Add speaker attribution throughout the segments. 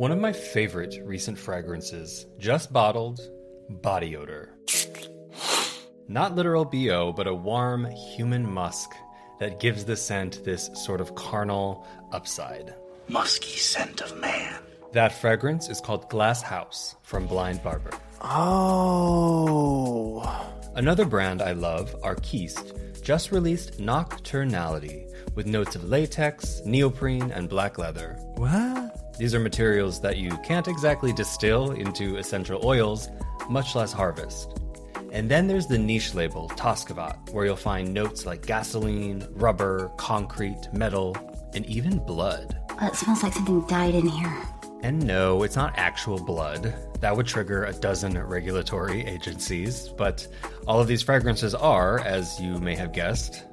Speaker 1: One of my favorite recent fragrances, just bottled, body odor. Not literal BO, but a warm human musk that gives the scent this sort of carnal upside.
Speaker 2: Musky scent of man.
Speaker 1: That fragrance is called Glass House from Blind Barber.
Speaker 3: Oh.
Speaker 1: Another brand I love, Arquiste, just released Nocturnality with notes of latex, neoprene, and black leather.
Speaker 3: What?
Speaker 1: These are materials that you can't exactly distill into essential oils, much less harvest. And then there's the niche label, Toscavat, where you'll find notes like gasoline, rubber, concrete, metal, and even blood.
Speaker 4: It smells like something died in here.
Speaker 1: And no, it's not actual blood. That would trigger a dozen regulatory agencies, but all of these fragrances are, as you may have guessed,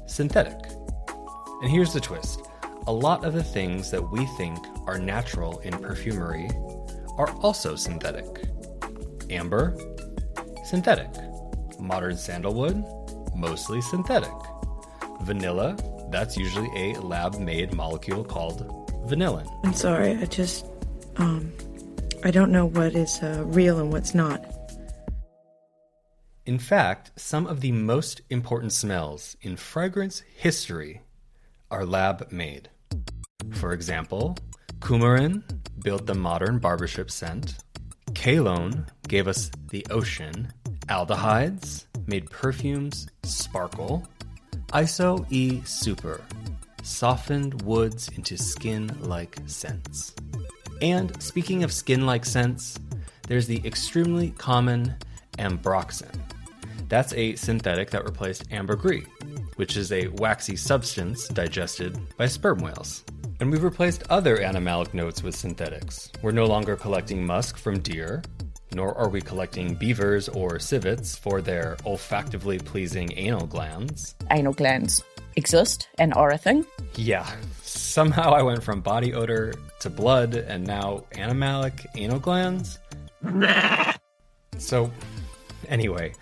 Speaker 1: synthetic. And here's the twist. A lot of the things that we think are natural in perfumery are also synthetic. Amber, synthetic. Modern sandalwood, mostly synthetic. Vanilla, that's usually a lab-made molecule called vanillin.
Speaker 5: I'm sorry, I don't know what is real and what's not.
Speaker 1: In fact, some of the most important smells in fragrance history are lab-made. For example, coumarin built the modern barbershop scent. Kalone gave us the ocean. Aldehydes made perfumes sparkle. Iso-E Super softened woods into skin-like scents. And speaking of skin-like scents, there's the extremely common ambroxan. That's a synthetic that replaced ambergris, which is a waxy substance digested by sperm whales. And we've replaced other animalic notes with synthetics. We're no longer collecting musk from deer, nor are we collecting beavers or civets for their olfactively pleasing anal glands.
Speaker 6: Anal glands exist and are a thing.
Speaker 1: Yeah, somehow I went from body odor to blood and now animalic anal glands. So, anyway,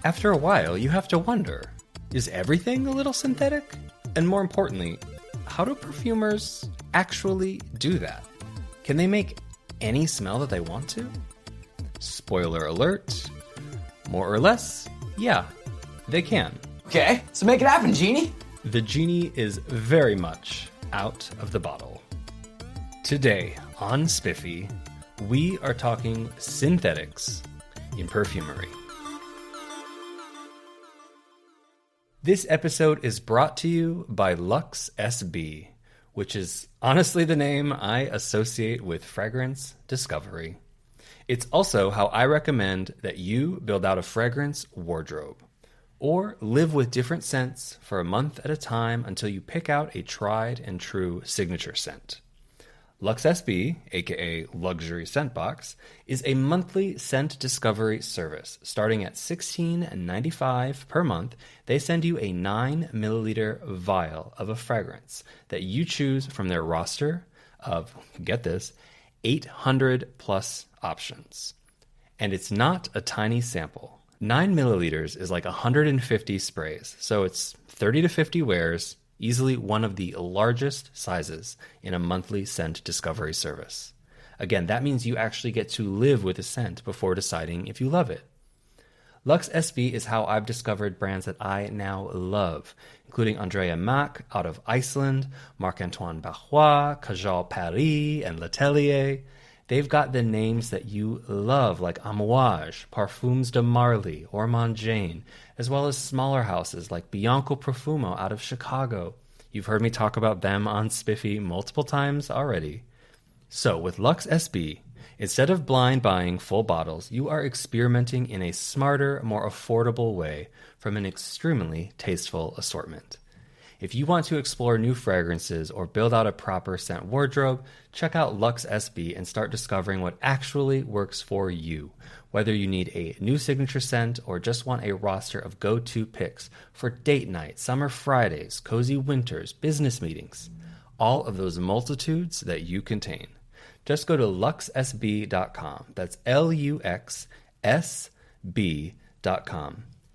Speaker 1: after a while you have to wonder, is everything a little synthetic? And more importantly, how do perfumers actually do that? Can they make any smell that they want to? Spoiler alert, more or less, yeah, they can.
Speaker 2: Okay, so make it happen, Genie.
Speaker 1: The genie is very much out of the bottle. Today on Spiffy, we are talking synthetics in perfumery. This episode is brought to you by Luxe SB, which is honestly the name I associate with fragrance discovery. It's also how I recommend that you build out a fragrance wardrobe, or live with different scents for a month at a time until you pick out a tried and true signature scent. Luxe SB, aka Luxury Scent Box, is a monthly scent discovery service. Starting at $16.95 per month, they send you a 9 milliliter vial of a fragrance that you choose from their roster of, get this, 800 plus options. And it's not a tiny sample. 9 milliliters is like 150 sprays, so it's 30 to 50 wears, easily one of the largest sizes in a monthly scent discovery service. Again, that means you actually get to live with a scent before deciding if you love it. Luxe SB is how I've discovered brands that I now love, including Andrea Mack out of Iceland, Marc-Antoine Barrois, Cajal Paris, and L'Atelier. They've got the names that you love, like Amouage, Parfums de Marly, Ormond Jane, as well as smaller houses like Bianco Profumo out of Chicago. You've heard me talk about them on Spiffy multiple times already. So with Luxe SB, instead of blind buying full bottles, you are experimenting in a smarter, more affordable way from an extremely tasteful assortment. If you want to explore new fragrances or build out a proper scent wardrobe, check out Luxe SB and start discovering what actually works for you. Whether you need a new signature scent or just want a roster of go-to picks for date night, summer Fridays, cozy winters, business meetings, all of those multitudes that you contain. Just go to luxesb.com. That's luxsb.com.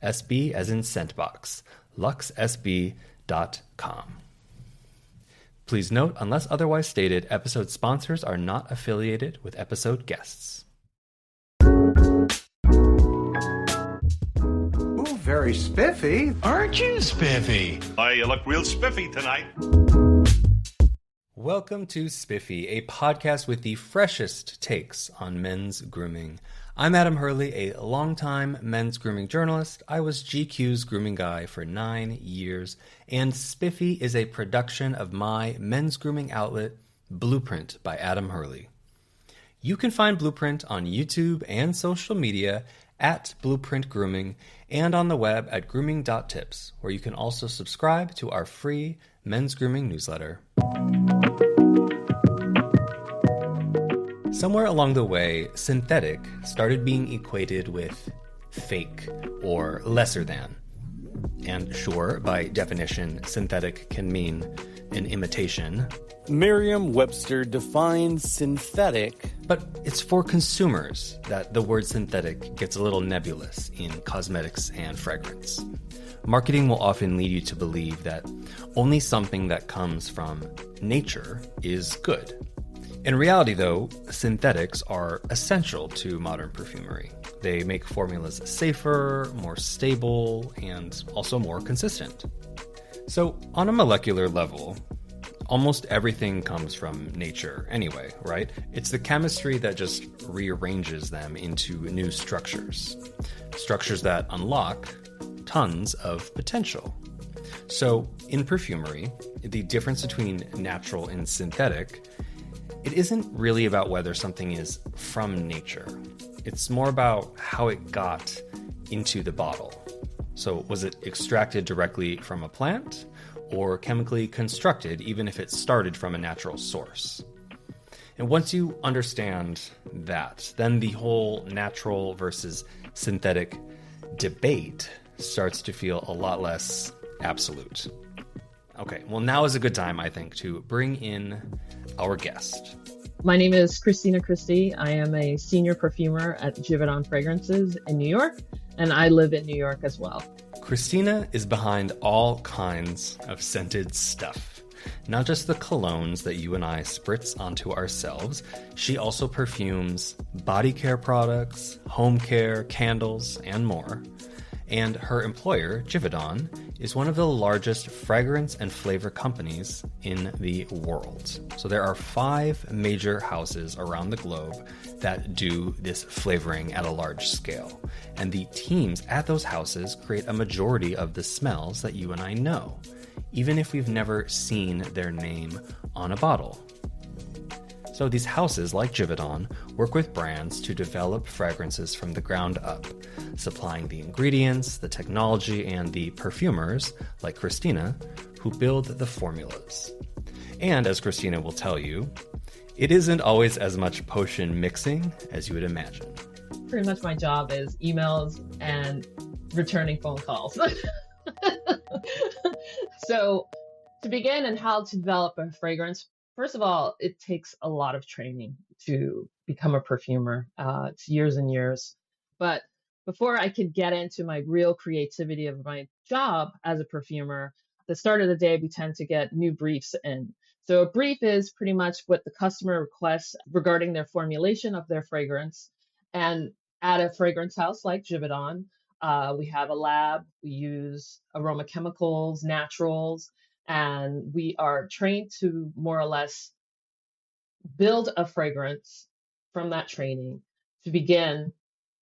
Speaker 1: SB as in scent box. luxesb.com. Please note, unless otherwise stated, episode sponsors are not affiliated with episode guests.
Speaker 3: Ooh, very spiffy.
Speaker 2: Aren't you spiffy?
Speaker 7: Oh, you look real spiffy tonight.
Speaker 1: Welcome to Spiffy, a podcast with the freshest takes on men's grooming. I'm Adam Hurly, a longtime men's grooming journalist. I was GQ's grooming guy for 9 years, and Spiffy is a production of my men's grooming outlet, Blueprint by Adam Hurly. You can find Blueprint on YouTube and social media at Blueprint Grooming and on the web at grooming.tips, where you can also subscribe to our free men's grooming newsletter. Somewhere along the way, synthetic started being equated with fake or lesser than. And sure, by definition, synthetic can mean an imitation.
Speaker 8: Merriam-Webster defines synthetic.
Speaker 1: But it's for consumers that the word synthetic gets a little nebulous in cosmetics and fragrance. Marketing will often lead you to believe that only something that comes from nature is good. In reality, though, synthetics are essential to modern perfumery. They make formulas safer, more stable, and also more consistent. So, on a molecular level, almost everything comes from nature anyway, right? It's the chemistry that just rearranges them into new structures. Structures that unlock tons of potential. So, in perfumery, the difference between natural and synthetic, it isn't really about whether something is from nature. It's more about how it got into the bottle. So was it extracted directly from a plant or chemically constructed, even if it started from a natural source? And once you understand that, then the whole natural versus synthetic debate starts to feel a lot less absolute. Okay, well, now is a good time, I think, to bring in our guest.
Speaker 9: My name is Christina Christie. I am a senior perfumer at Givaudan Fragrances in New York, and I live in New York as well.
Speaker 1: Christina is behind all kinds of scented stuff. Not just the colognes that you and I spritz onto ourselves. She also perfumes body care products, home care, candles, and more. And her employer, Givaudan, is one of the largest fragrance and flavor companies in the world. So there are 5 major houses around the globe that do this flavoring at a large scale. And the teams at those houses create a majority of the smells that you and I know, even if we've never seen their name on a bottle. So these houses, like Givaudan, work with brands to develop fragrances from the ground up, supplying the ingredients, the technology, and the perfumers, like Christina, who build the formulas. And as Christina will tell you, it isn't always as much potion mixing as you would imagine.
Speaker 9: Pretty much my job is emails and returning phone calls. So to begin and how to develop a fragrance, first of all, it takes a lot of training to become a perfumer. It's years and years. But before I could get into my real creativity of my job as a perfumer, at the start of the day, we tend to get new briefs in. So a brief is pretty much what the customer requests regarding their formulation of their fragrance. And at a fragrance house like Givaudan, we have a lab, we use aroma chemicals, naturals, and we are trained to more or less build a fragrance from that training to begin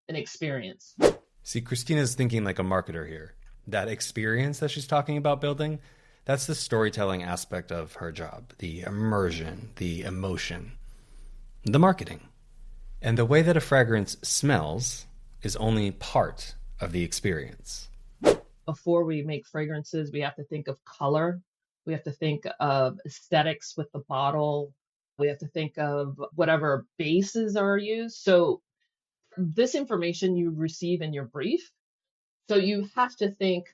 Speaker 9: an experience.
Speaker 1: See, Christina's thinking like a marketer here. That experience that she's talking about building, that's the storytelling aspect of her job, the immersion, the emotion, the marketing. And the way that a fragrance smells is only part of the experience.
Speaker 9: Before we make fragrances, we have to think of color. We have to think of aesthetics with the bottle. We have to think of whatever bases are used. So this information you receive in your brief. So you have to think,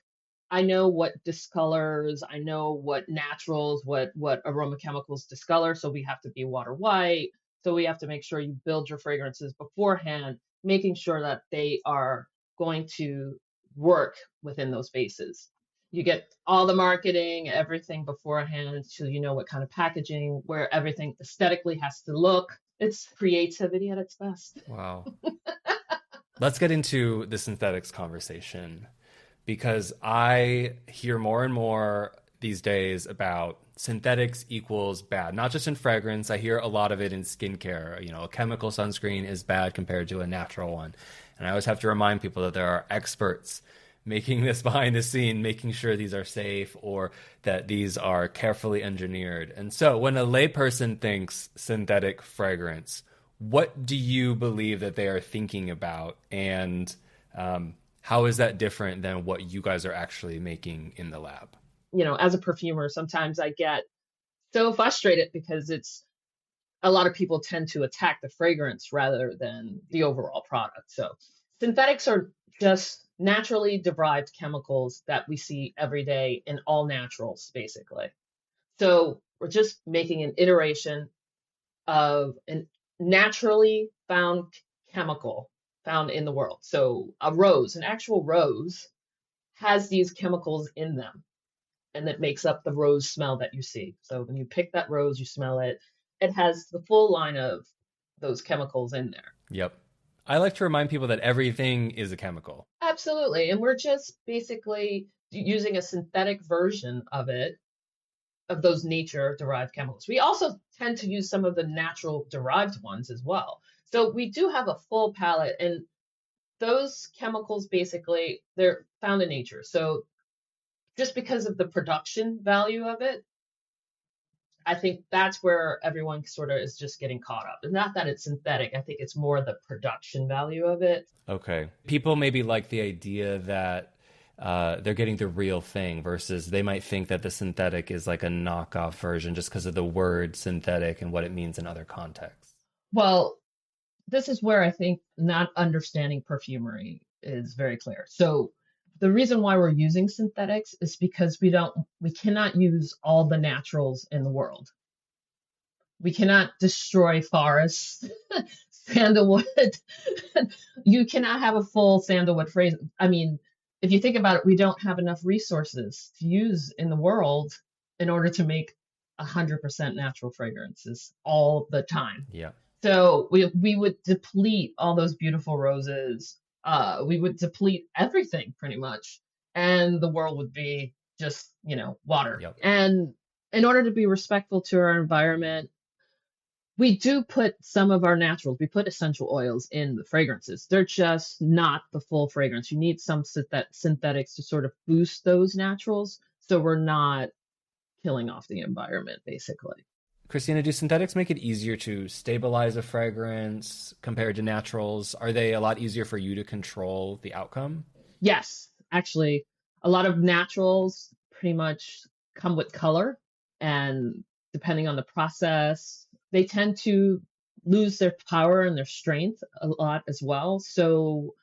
Speaker 9: I know what discolors, I know what naturals, what aroma chemicals discolor. So we have to be water white. So we have to make sure you build your fragrances beforehand, making sure that they are going to work within those bases. You get all the marketing, everything beforehand, so you know what kind of packaging, where everything aesthetically has to look. It's creativity at its best.
Speaker 1: Wow. Let's get into the synthetics conversation, because I hear more and more these days about synthetics equals bad, not just in fragrance. I hear a lot of it in skincare. You know, a chemical sunscreen is bad compared to a natural one. And I always have to remind people that there are experts making this behind the scene, making sure these are safe or that these are carefully engineered. And so when a layperson thinks synthetic fragrance, what do you believe that they are thinking about? And how is that different than what you guys are actually making in the lab?
Speaker 9: You know, as a perfumer, sometimes I get so frustrated because a lot of people tend to attack the fragrance rather than the overall product. So synthetics are just naturally derived chemicals that we see every day in all naturals, basically. So we're just making an iteration of a naturally found chemical found in the world. So a rose, an actual rose, has these chemicals in them, and that makes up the rose smell that you see. So when you pick that rose, you smell it. It has the full line of those chemicals in there.
Speaker 1: Yep. I like to remind people that everything is a chemical.
Speaker 9: Absolutely. And we're just basically using a synthetic version of it, of those nature derived chemicals. We also tend to use some of the natural derived ones as well. So we do have a full palette, and those chemicals basically, they're found in nature. So just because of the production value of it, I think that's where everyone sort of is just getting caught up. And not that it's synthetic, I think it's more the production value of it.
Speaker 1: Okay. People maybe like the idea that they're getting the real thing versus they might think that the synthetic is like a knockoff version just because of the word synthetic and what it means in other contexts.
Speaker 9: Well, this is where I think not understanding perfumery is very clear. So the reason why we're using synthetics is because we cannot use all the naturals in the world. We cannot destroy forests, sandalwood. You cannot have a full sandalwood phrase. I mean, if you think about it, we don't have enough resources to use in the world in order to make 100% natural fragrances all the time.
Speaker 1: Yeah.
Speaker 9: So we would deplete all those beautiful roses. We would deplete everything pretty much, and the world would be just, water.
Speaker 1: Yep.
Speaker 9: And in order to be respectful to our environment, we do put some of our naturals. We put essential oils in the fragrances. They're just not the full fragrance. You need some synthetics to sort of boost those naturals, so we're not killing off the environment, basically.
Speaker 1: Christina, do synthetics make it easier to stabilize a fragrance compared to naturals? Are they a lot easier for you to control the outcome?
Speaker 9: Yes, actually, a lot of naturals pretty much come with color, and depending on the process, they tend to lose their power and their strength a lot as well. So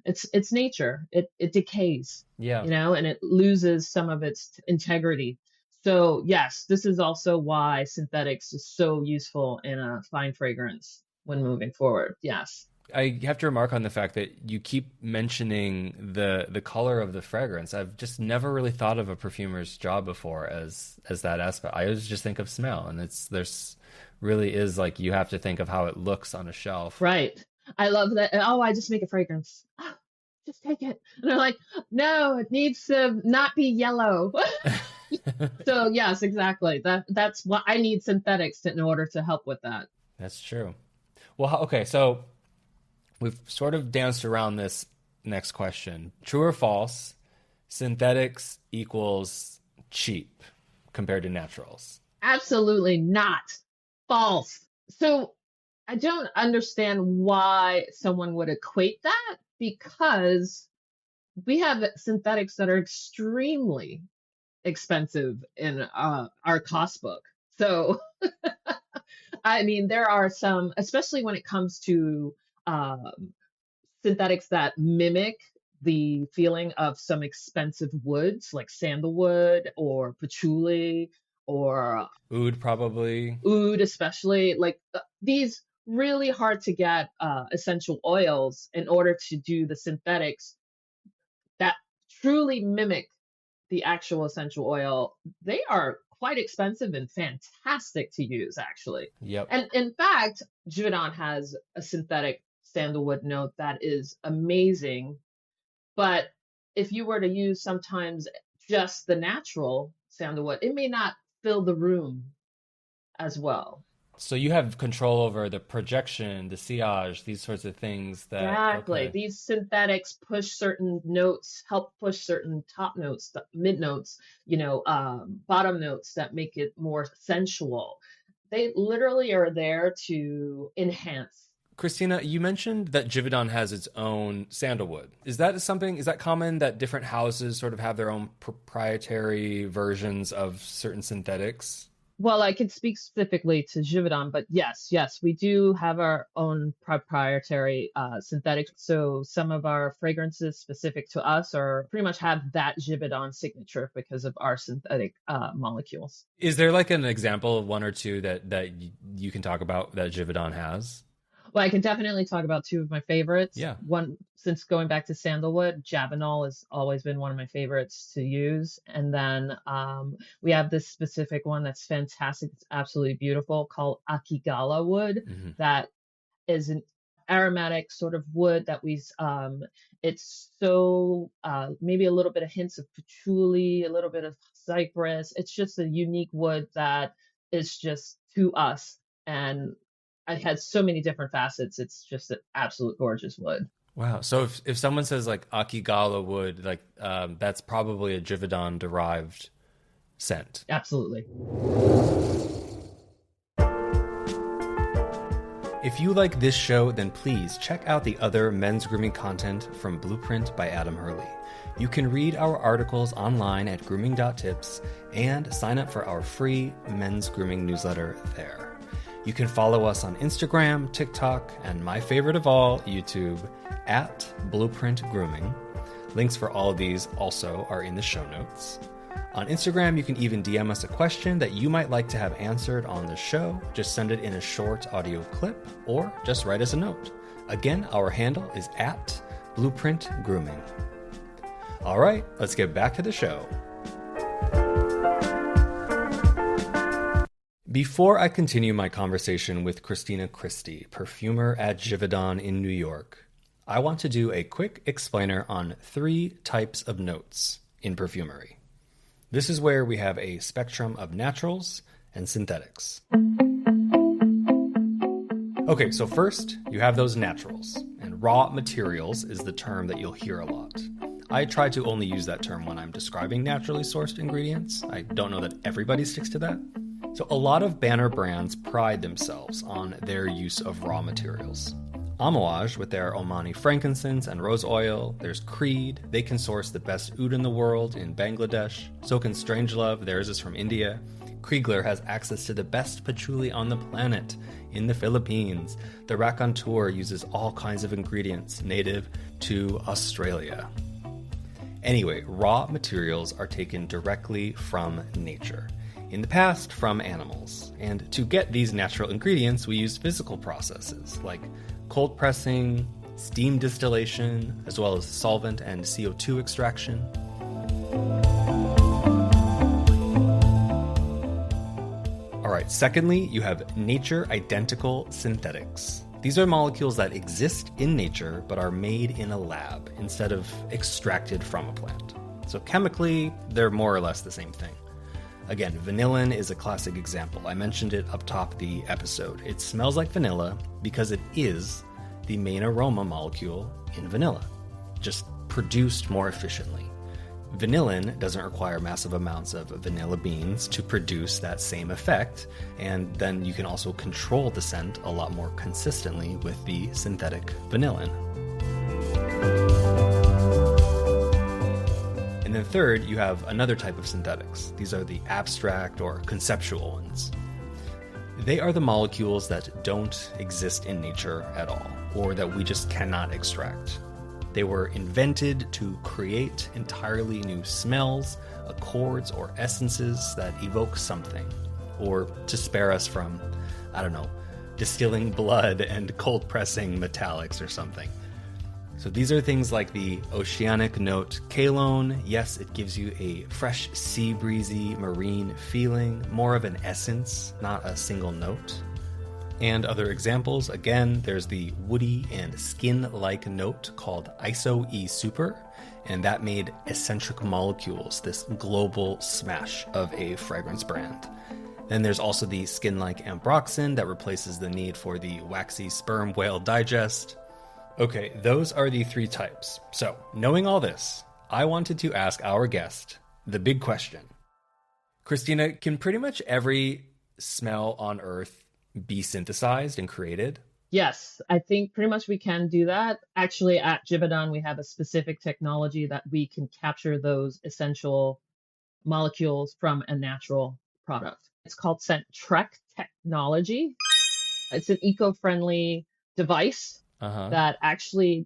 Speaker 9: it's nature. It decays,
Speaker 1: Yeah.
Speaker 9: and it loses some of its integrity. So yes, this is also why synthetics is so useful in a fine fragrance when moving forward. Yes.
Speaker 1: I have to remark on the fact that you keep mentioning the color of the fragrance. I've just never really thought of a perfumer's job before as that aspect. I always just think of smell, and there's really is like you have to think of how it looks on a shelf.
Speaker 9: Right. I love that. Oh, I just make a fragrance. Oh, just take it. And they're like, no, it needs to not be yellow. So yes, exactly. That's what I need synthetics in order to help with that.
Speaker 1: That's true. Well, okay, so we've sort of danced around this next question. True or false, synthetics equals cheap compared to naturals?
Speaker 9: Absolutely not. False. So I don't understand why someone would equate that, because we have synthetics that are extremely expensive in our cost book. So, I mean, there are some, especially when it comes to synthetics that mimic the feeling of some expensive woods like sandalwood or patchouli or
Speaker 1: Oud, probably.
Speaker 9: Oud, especially, like these really hard to get essential oils in order to do the synthetics that truly mimic the actual essential oil, they are quite expensive and fantastic to use, actually.
Speaker 1: Yep.
Speaker 9: And in fact, Givaudan has a synthetic sandalwood note that is amazing. But if you were to use sometimes just the natural sandalwood, it may not fill the room as well.
Speaker 1: So you have control over the projection, the sillage, these sorts of things that
Speaker 9: Exactly.
Speaker 1: okay.
Speaker 9: These synthetics push certain notes, help push certain top notes, mid notes, bottom notes that make it more sensual. They literally are there to enhance.
Speaker 1: Christina, you mentioned that Givaudan has its own sandalwood. Is that common that different houses sort of have their own proprietary versions of certain synthetics?
Speaker 9: Well, I can speak specifically to Givaudan, but yes, we do have our own proprietary synthetics. So some of our fragrances specific to us are pretty much have that Givaudan signature because of our synthetic molecules.
Speaker 1: Is there like an example of one or two that you can talk about that Givaudan has?
Speaker 9: Well, I can definitely talk about two of my favorites.
Speaker 1: Yeah.
Speaker 9: One, since going back to sandalwood, Javanol has always been one of my favorites to use. And then we have this specific one that's fantastic. It's absolutely beautiful called Akigala wood.
Speaker 1: Mm-hmm.
Speaker 9: That is an aromatic sort of wood that it's so maybe a little bit of hints of patchouli, a little bit of cypress. It's just a unique wood that is just to us. And it has so many different facets. It's just an absolute gorgeous wood.
Speaker 1: Wow. So if someone says like Akigala wood, like that's probably a Givaudan derived scent.
Speaker 9: Absolutely.
Speaker 1: If you like this show, then please check out the other men's grooming content from Blueprint by Adam Hurly. You can read our articles online at grooming.tips and sign up for our free men's grooming newsletter there. You can follow us on Instagram, TikTok, and my favorite of all, YouTube, at Blueprint Grooming. Links for all of these also are in the show notes. On Instagram, you can even DM us a question that you might like to have answered on the show. Just send it in a short audio clip or just write us a note. Again, our handle is at Blueprint Grooming. All right, let's get back to the show. Before I continue my conversation with Christina Christie, perfumer at Givaudan in New York, I want to do a quick explainer on 3 types of notes in perfumery. This is where we have a spectrum of naturals and synthetics. Okay, so first, you have those naturals, and raw materials is the term that you'll hear a lot. I try to only use that term when I'm describing naturally sourced ingredients. I don't know that everybody sticks to that. So a lot of banner brands pride themselves on their use of raw materials. Amouage with their Omani frankincense and rose oil. There's Creed, they can source the best oud in the world in Bangladesh. So can Strangelove, theirs is from India. Kriegler has access to the best patchouli on the planet in the Philippines. The Raconteur uses all kinds of ingredients native to Australia. Anyway, raw materials are taken directly from nature. In the past, from animals. And to get these natural ingredients, we used physical processes like cold pressing, steam distillation, as well as solvent and CO2 extraction. All right, secondly, you have nature-identical synthetics. These are molecules that exist in nature but are made in a lab instead of extracted from a plant. So chemically, they're more or less the same thing. Again, vanillin is a classic example. I mentioned it up top of the episode. It smells like vanilla because it is the main aroma molecule in vanilla, just produced more efficiently. Vanillin doesn't require massive amounts of vanilla beans to produce that same effect, and then you can also control the scent a lot more consistently with the synthetic vanillin. And then third, you have another type of synthetics. These are the abstract or conceptual ones. They are the molecules that don't exist in nature at all, or that we just cannot extract. They were invented to create entirely new smells, accords, or essences that evoke something, or to spare us from, distilling blood and cold pressing metallics or something. So these are things like the oceanic note Kalone. Yes, it gives you a fresh, sea breezy, marine feeling, more of an essence, not a single note. And other examples, again, there's the woody and skin-like note called Iso E Super, and that made Eccentric Molecules, this global smash of a fragrance brand. Then there's also the skin-like ambroxan that replaces the need for the waxy sperm whale digest. Okay, those are the 3 types. So, knowing all this, I wanted to ask our guest the big question. Christina, can pretty much every smell on Earth be synthesized and created?
Speaker 9: Yes, I think pretty much we can do that. Actually, at Givaudan, we have a specific technology that we can capture those essential molecules from a natural product. It's called Scent-Trek technology. It's an eco-friendly device that actually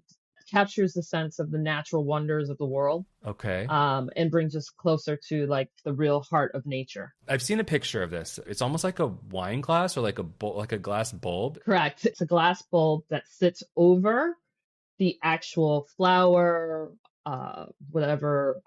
Speaker 9: captures the sense of the natural wonders of the world.
Speaker 1: Okay.
Speaker 9: And brings us closer to like the real heart of nature.
Speaker 1: I've seen a picture of this. It's almost like a wine glass or like a glass bulb.
Speaker 9: Correct. It's a glass bulb that sits over the actual flower, whatever.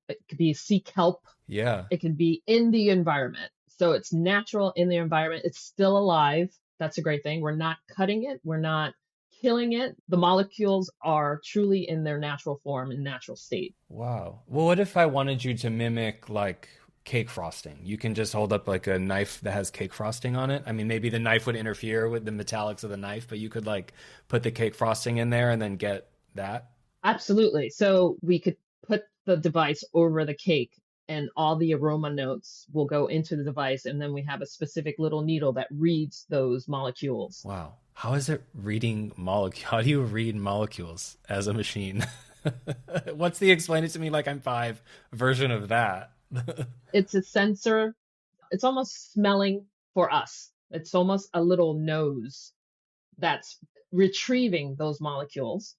Speaker 9: It could be sea kelp.
Speaker 1: Yeah.
Speaker 9: It can be in the environment. So it's natural in the environment. It's still alive. That's a great thing. We're not cutting it. We're not killing it. The molecules are truly in their natural form and natural state.
Speaker 1: Wow. Well, what if I wanted you to mimic like cake frosting? You can just hold up like a knife that has cake frosting on it. I mean, maybe the knife would interfere with the metallics of the knife, but you could like put the cake frosting in there and then get that.
Speaker 9: Absolutely. So we could put the device over the cake and all the aroma notes will go into the device. And then we have a specific little needle that reads those molecules.
Speaker 1: Wow. How is it reading molecules? How do you read molecules as a machine? What's the explain it to me like I'm 5 version of that?
Speaker 9: It's a sensor. It's almost smelling for us. It's almost a little nose that's retrieving those molecules.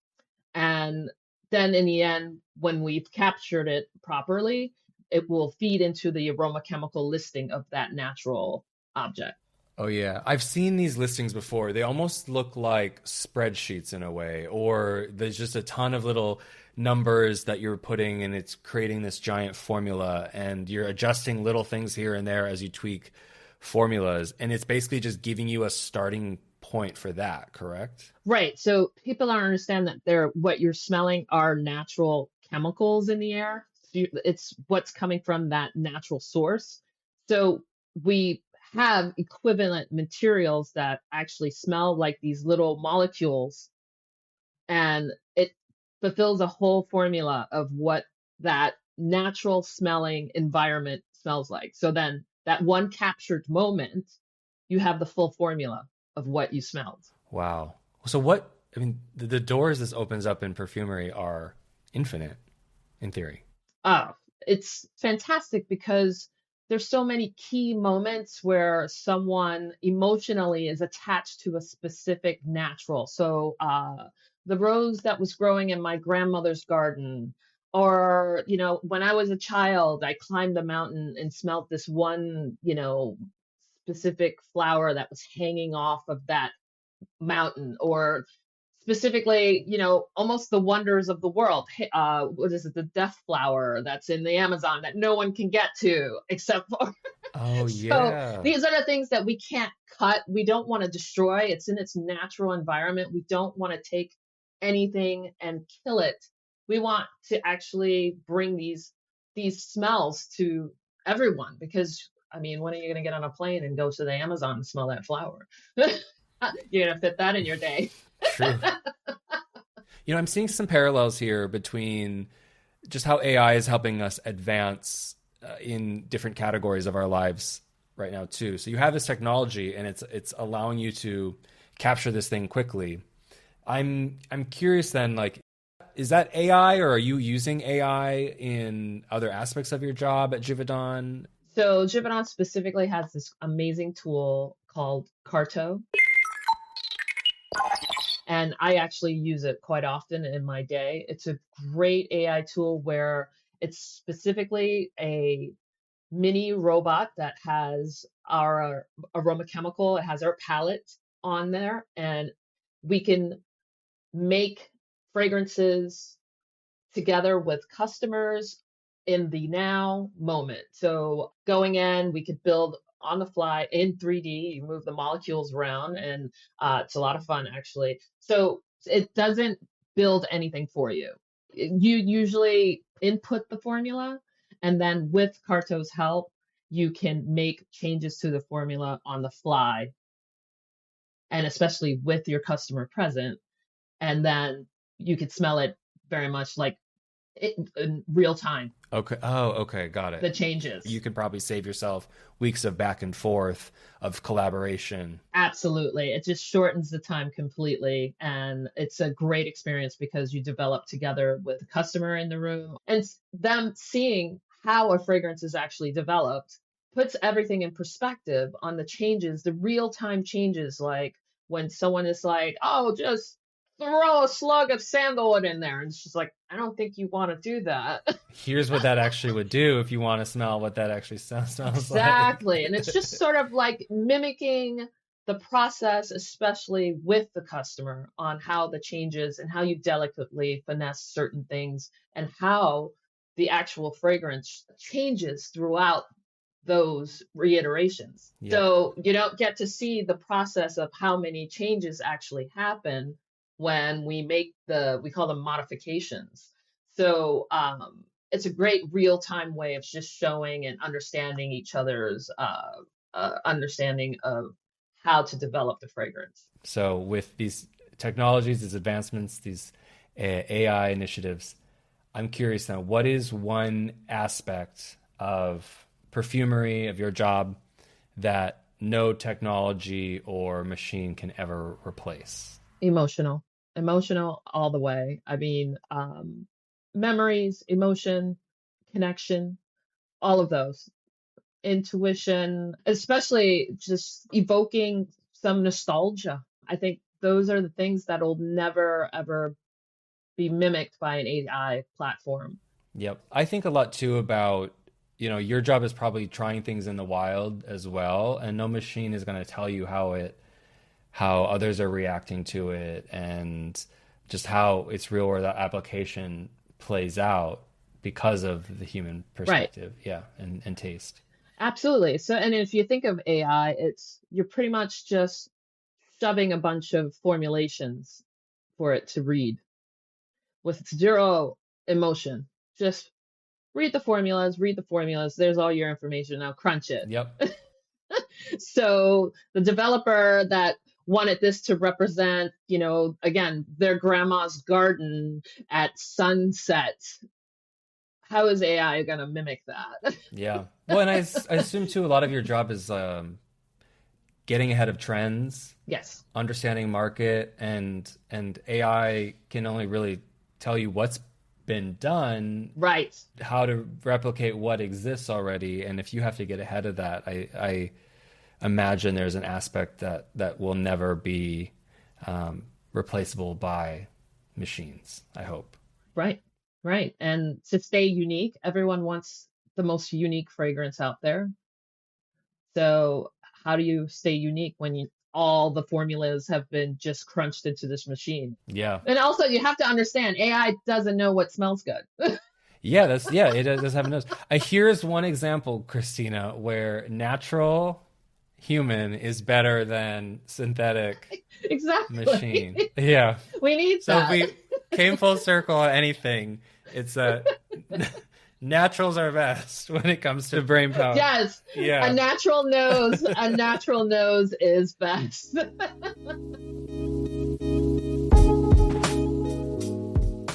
Speaker 9: And then in the end, when we've captured it properly, it will feed into the aroma chemical listing of that natural object.
Speaker 1: Oh, yeah. I've seen these listings before. They almost look like spreadsheets in a way, or there's just a ton of little numbers that you're putting and it's creating this giant formula and you're adjusting little things here and there as you tweak formulas. And it's basically just giving you a starting point for that, correct?
Speaker 9: Right. So people don't understand that what you're smelling are natural chemicals in the air. It's what's coming from that natural source. So we have equivalent materials that actually smell like these little molecules, and it fulfills a whole formula of what that natural smelling environment smells like. So then that one captured moment, you have the full formula of what you smelled.
Speaker 1: Wow. So the doors this opens up in perfumery are infinite in theory.
Speaker 9: It's fantastic because there's so many key moments where someone emotionally is attached to a specific natural. So the rose that was growing in my grandmother's garden, or, when I was a child, I climbed a mountain and smelled this one, specific flower that was hanging off of that mountain, or specifically, almost the wonders of the world. What is it? The death flower that's in the Amazon that no one can get to except for.
Speaker 1: Oh, yeah.
Speaker 9: So these are the things that we can't cut. We don't want to destroy. It's in its natural environment. We don't want to take anything and kill it. We want to actually bring these smells to everyone because, when are you going to get on a plane and go to the Amazon and smell that flower? You're going to fit that in your day.
Speaker 1: True. I'm seeing some parallels here between just how AI is helping us advance in different categories of our lives right now too. So you have this technology and it's allowing you to capture this thing quickly. I'm curious then, like, is that AI or are you using AI in other aspects of your job at Givaudan?
Speaker 9: So Givaudan specifically has this amazing tool called Carto. And I actually use it quite often in my day. It's a great AI tool where it's specifically a mini robot that has our aroma chemical. It has our palette on there, and we can make fragrances together with customers in the now moment. So going in, we could build on the fly in 3D. You move the molecules around, and it's a lot of fun, actually. So it doesn't build anything for you. You usually input the formula, and then with Carto's help, you can make changes to the formula on the fly, and especially with your customer present. And then you could smell it very much like in real time.
Speaker 1: Okay. Oh, okay. Got it.
Speaker 9: The changes.
Speaker 1: You could probably save yourself weeks of back and forth of collaboration.
Speaker 9: Absolutely. It just shortens the time completely. And it's a great experience because you develop together with the customer in the room, and them seeing how a fragrance is actually developed puts everything in perspective on the changes, the real time changes. Like when someone is like, oh, just throw a slug of sandalwood in there. And it's just like, I don't think you want to do that.
Speaker 1: Here's what that actually would do if you want to smell what that actually smells like.
Speaker 9: Exactly. And it's just sort of like mimicking the process, especially with the customer, on how the changes and how you delicately finesse certain things and how the actual fragrance changes throughout those reiterations.
Speaker 1: Yep.
Speaker 9: So you don't get to see the process of how many changes actually happen when we make we call them modifications. So it's a great real-time way of just showing and understanding each other's understanding of how to develop the fragrance.
Speaker 1: So with these technologies, these advancements, these AI initiatives, I'm curious now, what is one aspect of perfumery, of your job, that no technology or machine can ever replace?
Speaker 9: Emotional all the way. I mean, memories, emotion, connection, all of those. Intuition, especially just evoking some nostalgia. I think those are the things that'll never, ever be mimicked by an AI platform.
Speaker 1: Yep. I think a lot too about, your job is probably trying things in the wild as well, and no machine is going to tell you how others are reacting to it and just how its real world application plays out because of the human perspective. Right. Yeah. And taste.
Speaker 9: Absolutely. So, and if you think of AI, you're pretty much just shoving a bunch of formulations for it to read with zero emotion. Just read the formulas. There's all your information. Now crunch it.
Speaker 1: Yep.
Speaker 9: So the developer that wanted this to represent, again, their grandma's garden at sunset, how is AI going to mimic that?
Speaker 1: Yeah. Well, and I assume too, a lot of your job is getting ahead of trends.
Speaker 9: Yes.
Speaker 1: Understanding market, and AI can only really tell you what's been done.
Speaker 9: Right.
Speaker 1: How to replicate what exists already. And if you have to get ahead of that, I imagine there's an aspect that will never be replaceable by machines, I hope.
Speaker 9: Right. And to stay unique, everyone wants the most unique fragrance out there. So how do you stay unique when all the formulas have been just crunched into this machine?
Speaker 1: Yeah.
Speaker 9: And also you have to understand, AI doesn't know what smells good.
Speaker 1: Yeah, it does have a nose. Here's one example, Christina, where natural human is better than synthetic machine. Yeah.
Speaker 9: We need
Speaker 1: so
Speaker 9: that.
Speaker 1: So if we came full circle on anything, it's naturals are best when it comes to brain power.
Speaker 9: Yes.
Speaker 1: Yeah.
Speaker 9: A natural nose is best.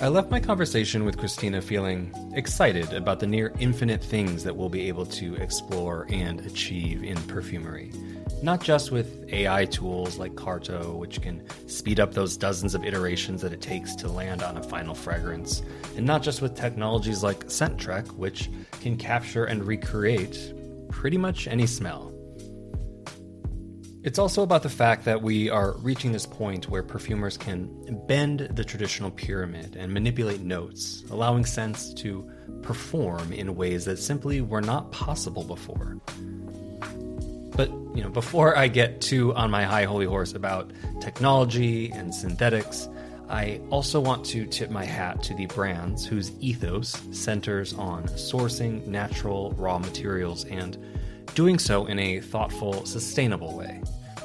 Speaker 1: I left my conversation with Christina feeling excited about the near infinite things that we'll be able to explore and achieve in perfumery. Not just with AI tools like Carto, which can speed up those dozens of iterations that it takes to land on a final fragrance, and not just with technologies like Scent Trek, which can capture and recreate pretty much any smell. It's also about the fact that we are reaching this point where perfumers can bend the traditional pyramid and manipulate notes, allowing scents to perform in ways that simply were not possible before. But, before I get too on my high holy horse about technology and synthetics, I also want to tip my hat to the brands whose ethos centers on sourcing natural raw materials and doing so in a thoughtful, sustainable way.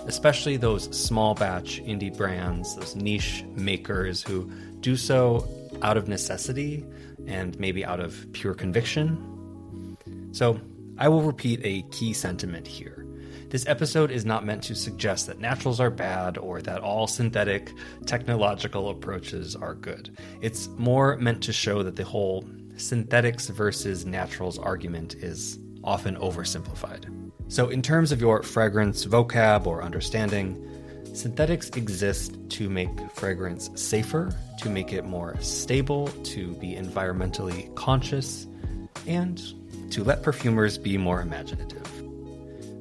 Speaker 1: Especially those small batch indie brands, those niche makers who do so out of necessity and maybe out of pure conviction. So I will repeat a key sentiment here. This episode is not meant to suggest that naturals are bad or that all synthetic technological approaches are good. It's more meant to show that the whole synthetics versus naturals argument is often oversimplified. So in terms of your fragrance vocab or understanding, synthetics exist to make fragrance safer, to make it more stable, to be environmentally conscious, and to let perfumers be more imaginative.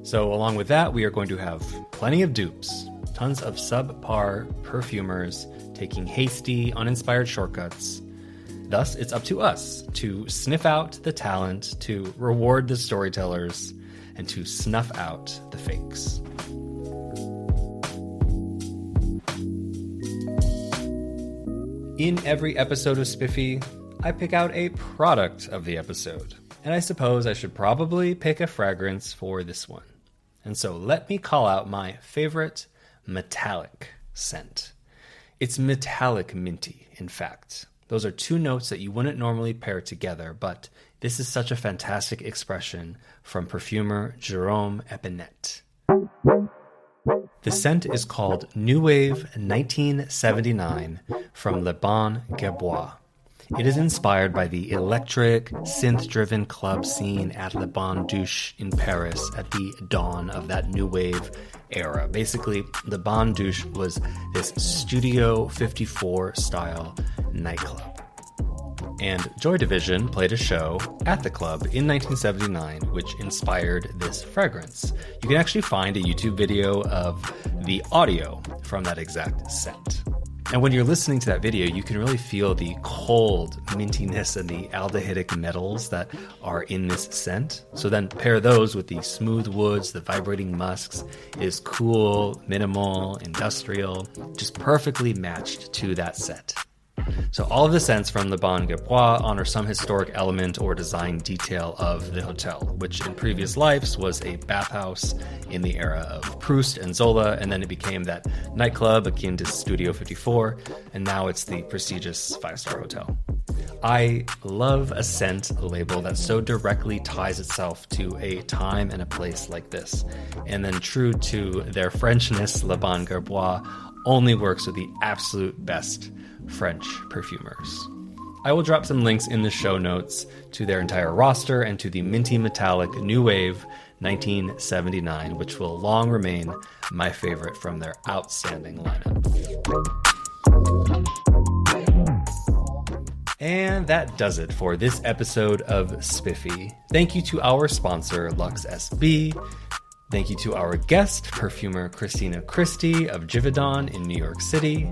Speaker 1: So along with that, we are going to have plenty of dupes, tons of subpar perfumers taking hasty, uninspired shortcuts. Thus, it's up to us to sniff out the talent, to reward the storytellers, and to snuff out the fakes. In every episode of Spiffy, I pick out a product of the episode. And I suppose I should probably pick a fragrance for this one. And so let me call out my favorite metallic scent. It's metallic minty, in fact. Those are two notes that you wouldn't normally pair together, but this is such a fantastic expression from perfumer Jérôme Epinette. The scent is called New Wave 1979 from Le Bon Givaudan. It is inspired by the electric, synth-driven club scene at Le Bon Douche in Paris at the dawn of that new wave era. Basically, Le Bon Douche was this Studio 54 style nightclub. And Joy Division played a show at the club in 1979, which inspired this fragrance. You can actually find a YouTube video of the audio from that exact set. And when you're listening to that video, you can really feel the cold mintiness and the aldehydic metals that are in this scent. So then pair those with the smooth woods, the vibrating musks. It is cool, minimal, industrial, just perfectly matched to that set. So all of the scents from Le Bon Givaudan honor some historic element or design detail of the hotel, which in previous lives was a bathhouse in the era of Proust and Zola, and then it became that nightclub akin to Studio 54, and now it's the prestigious 5-star hotel. I love a scent label that so directly ties itself to a time and a place like this, and then true to their Frenchness, Le Bon Givaudan only works with the absolute best French perfumers. I will drop some links in the show notes to their entire roster and to the minty metallic New Wave 1979, which will long remain my favorite from their outstanding lineup. And that does it for this episode of Spiffy. Thank you to our sponsor, Luxe SB. Thank you to our guest, perfumer Christina Christie of Givaudan in New York City.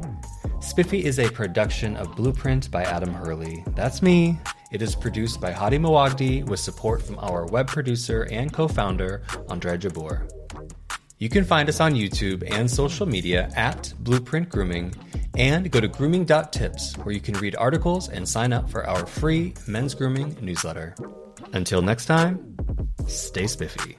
Speaker 1: Spiffy is a production of Blueprint by Adam Hurly. That's me. It is produced by Hadi Mawagdi with support from our web producer and co-founder, Andre Jabour. You can find us on YouTube and social media at Blueprint Grooming, and go to grooming.tips where you can read articles and sign up for our free men's grooming newsletter. Until next time, stay spiffy.